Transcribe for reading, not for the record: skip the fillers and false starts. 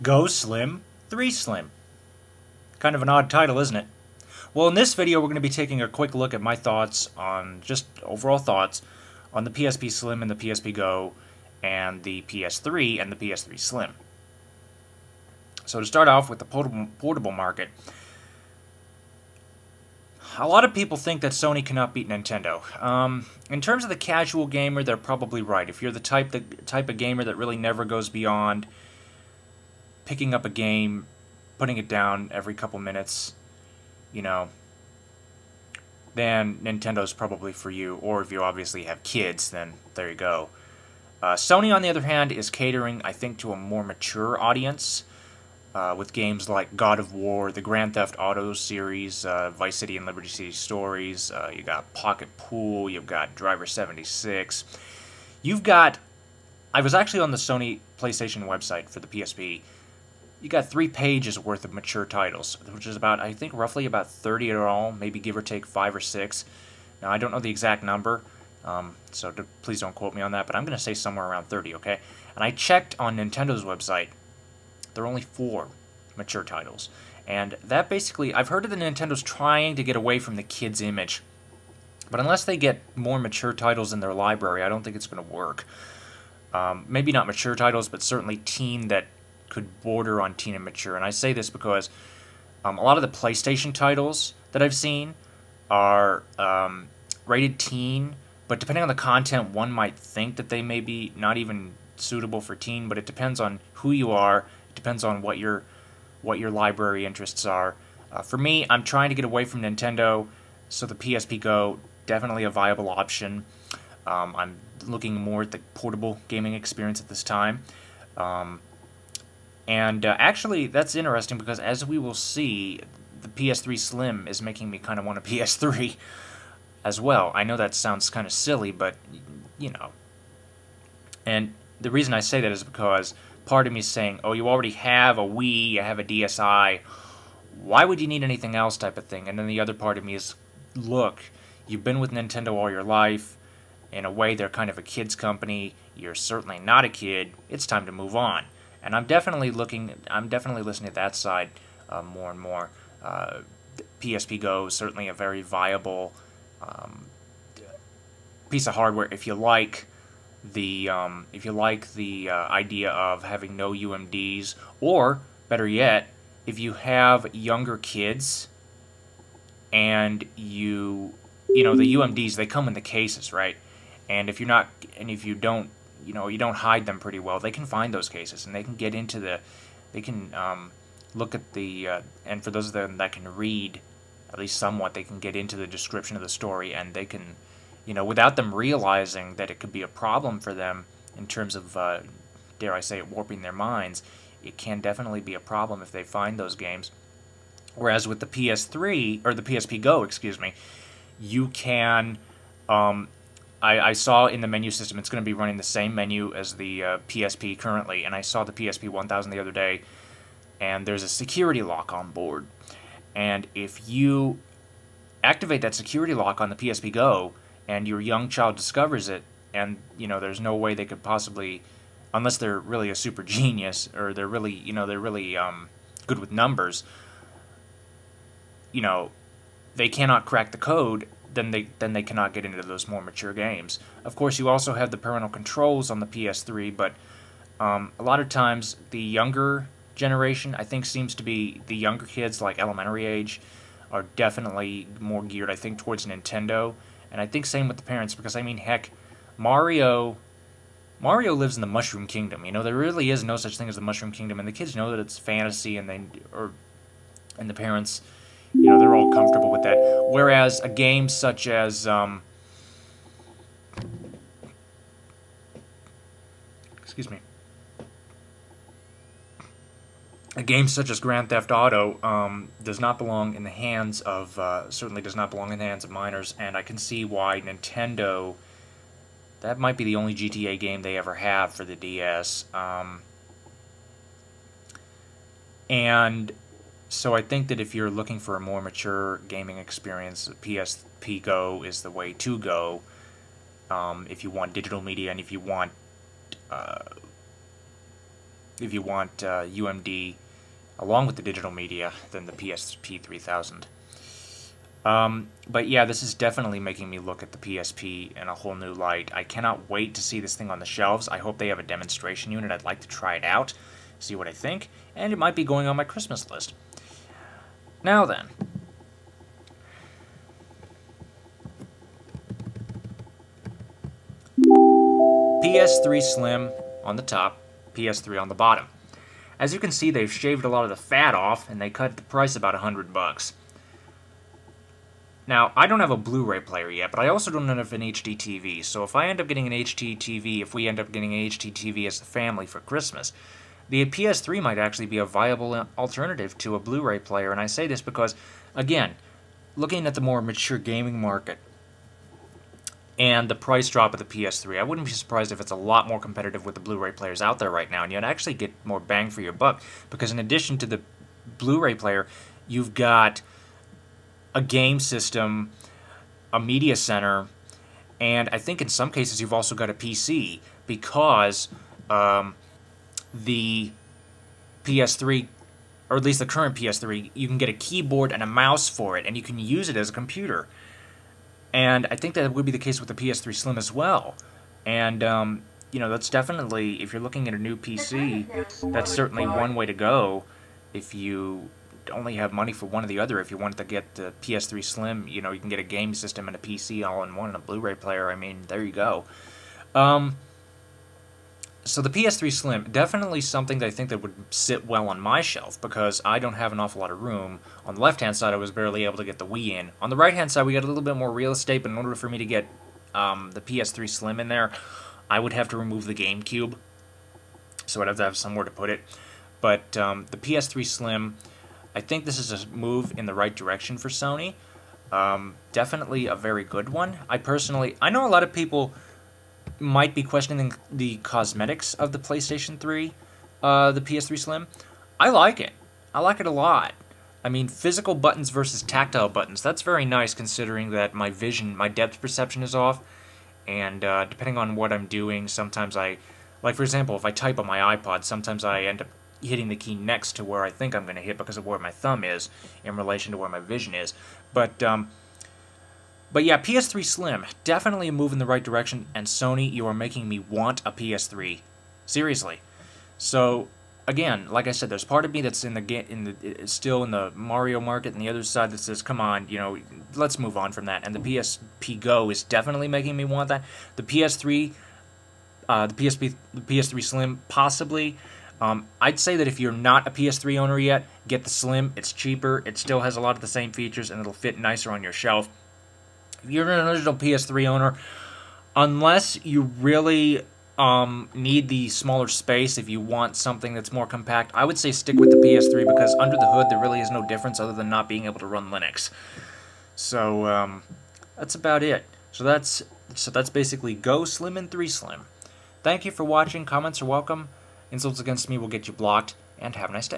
Go Slim 3 Slim. Kind of an odd title, isn't it? Well, in this video, we're going to be taking a quick look at my thoughts on, just overall thoughts, on the PSP Slim and the PSP Go, and the PS3 and the PS3 Slim. So to start off with the portable market, a lot of people think that Sony cannot beat Nintendo. In terms of the casual gamer, they're probably right. If you're the type of gamer that really never goes beyond picking up a game, putting it down every couple minutes, you know, then Nintendo's probably for you. Or if you obviously have kids, then there you go. Sony, on the other hand, is catering, I think, to a more mature audience, with games like God of War, the Grand Theft Auto series, Vice City and Liberty City Stories, you got Pocket Pool, you've got Driver 76, you've got, I was actually on the Sony PlayStation website for the PSP, you got 3 pages worth of mature titles, which is about, I think, roughly about 30 in all, maybe give or take 5 or 6. Now, I don't know the exact number, so please don't quote me on that, but I'm going to say somewhere around 30, okay? And I checked on Nintendo's website. There are only 4 mature titles. And that basically, I've heard of the Nintendo's trying to get away from the kids' image. But unless they get more mature titles in their library, I don't think it's going to work. Maybe not mature titles, but certainly teen that could border on teen and mature. And I say this because a lot of the PlayStation titles that I've seen are rated teen, but depending on the content, one might think that they may be not even suitable for teen, but it depends on who you are. It depends on what your library interests are. For me, I'm trying to get away from Nintendo, so the PSP Go, definitely a viable option. I'm looking more at the portable gaming experience at this time. Actually, that's interesting because, as we will see, the PS3 Slim is making me kind of want a PS3 as well. I know that sounds kind of silly, but, you know. And the reason I say that is because part of me is saying, oh, you already have a Wii, you have a DSi, why would you need anything else type of thing? And then the other part of me is, look, you've been with Nintendo all your life. In a way, they're kind of a kid's company. You're certainly not a kid. It's time to move on. And I'm definitely listening to that side more and more. PSP Go is certainly a very viable piece of hardware if you like the idea of having no UMDs, or better yet, if you have younger kids and you know, the UMDs, they come in the cases, right? And if you don't hide them pretty well, they can find those cases and they can get into look at the, and for those of them that can read, at least somewhat, they can get into the description of the story, and they can, without them realizing that it could be a problem for them in terms of, dare I say it, warping their minds, it can definitely be a problem if they find those games. Whereas with the PS3, or the PSP Go, excuse me, you can, I saw in the menu system, it's going to be running the same menu as the PSP currently, and I saw the PSP 1000 the other day, and there's a security lock on board. And if you activate that security lock on the PSP Go, and your young child discovers it, and, there's no way they could possibly, unless they're really a super genius, or they're really, good with numbers, they cannot crack the code, then they cannot get into those more mature games. Of course, you also have the parental controls on the PS3, but a lot of times the younger generation, I think, seems to be the younger kids, like elementary age, are definitely more geared, I think, towards Nintendo. And I think same with the parents, because, I mean, heck, Mario lives in the Mushroom Kingdom. There really is no such thing as the Mushroom Kingdom, and the kids know that it's fantasy, and the parents, they're all comfortable with that. Whereas a game such as, excuse me, a game such as Grand Theft Auto does not belong in the hands of, certainly does not belong in the hands of minors, and I can see why Nintendo, that might be the only GTA game they ever have for the DS, and so I think that if you're looking for a more mature gaming experience, PSP Go is the way to go. If you want digital media, and if you want if you want UMD along with the digital media than the PSP 3000. But yeah, this is definitely making me look at the PSP in a whole new light. I cannot wait to see this thing on the shelves. I hope they have a demonstration unit. I'd like to try it out, see what I think, and it might be going on my Christmas list. Now then, PS3 Slim on the top, PS3 on the bottom. As you can see, they've shaved a lot of the fat off, and they cut the price about $100. Now, I don't have a Blu-ray player yet, but I also don't have an HD TV, so if I end up getting an HD TV, if we end up getting an HD TV as a family for Christmas, the PS3 might actually be a viable alternative to a Blu-ray player, and I say this because, again, looking at the more mature gaming market, and the price drop of the PS3, I wouldn't be surprised if it's a lot more competitive with the Blu-ray players out there right now, and you'd actually get more bang for your buck, because in addition to the Blu-ray player, you've got a game system, a media center, and I think in some cases you've also got a PC, because the PS3, or at least the current PS3, you can get a keyboard and a mouse for it, and you can use it as a computer. And I think that would be the case with the PS3 Slim as well. And, you know, that's definitely, if you're looking at a new PC, that's certainly one way to go if you only have money for one or the other. If you wanted to get the PS3 Slim, you know, you can get a game system and a PC all in one and a Blu-ray player. I mean, there you go. So the PS3 Slim, definitely something that I think that would sit well on my shelf, because I don't have an awful lot of room. On the left-hand side, I was barely able to get the Wii in. On the right-hand side, we got a little bit more real estate, but in order for me to get the PS3 Slim in there, I would have to remove the GameCube, so I'd have to have somewhere to put it. But the PS3 Slim, I think this is a move in the right direction for Sony. Definitely a very good one. I know a lot of people might be questioning the cosmetics of the PlayStation 3, the PS3 Slim. I like it. I like it a lot. I mean, physical buttons versus tactile buttons, that's very nice considering that my vision, my depth perception is off, and depending on what I'm doing, sometimes like for example, if I type on my iPod, sometimes I end up hitting the key next to where I think I'm going to hit because of where my thumb is in relation to where my vision is. But yeah, PS3 Slim, definitely a move in the right direction, and Sony, you are making me want a PS3. Seriously. So, again, like I said, there's part of me that's still in the Mario market, and the other side that says, come on, you know, let's move on from that. And the PSP Go is definitely making me want that. The PS3, the PS3 Slim, possibly. I'd say that if you're not a PS3 owner yet, get the Slim. It's cheaper, it still has a lot of the same features, and it'll fit nicer on your shelf. If you're an original PS3 owner, unless you really need the smaller space, if you want something that's more compact, I would say stick with the PS3, because under the hood there really is no difference other than not being able to run Linux. So that's about it. So that's basically Go Slim and 3 Slim. Thank you for watching. Comments are welcome. Insults against me will get you blocked, and have a nice day.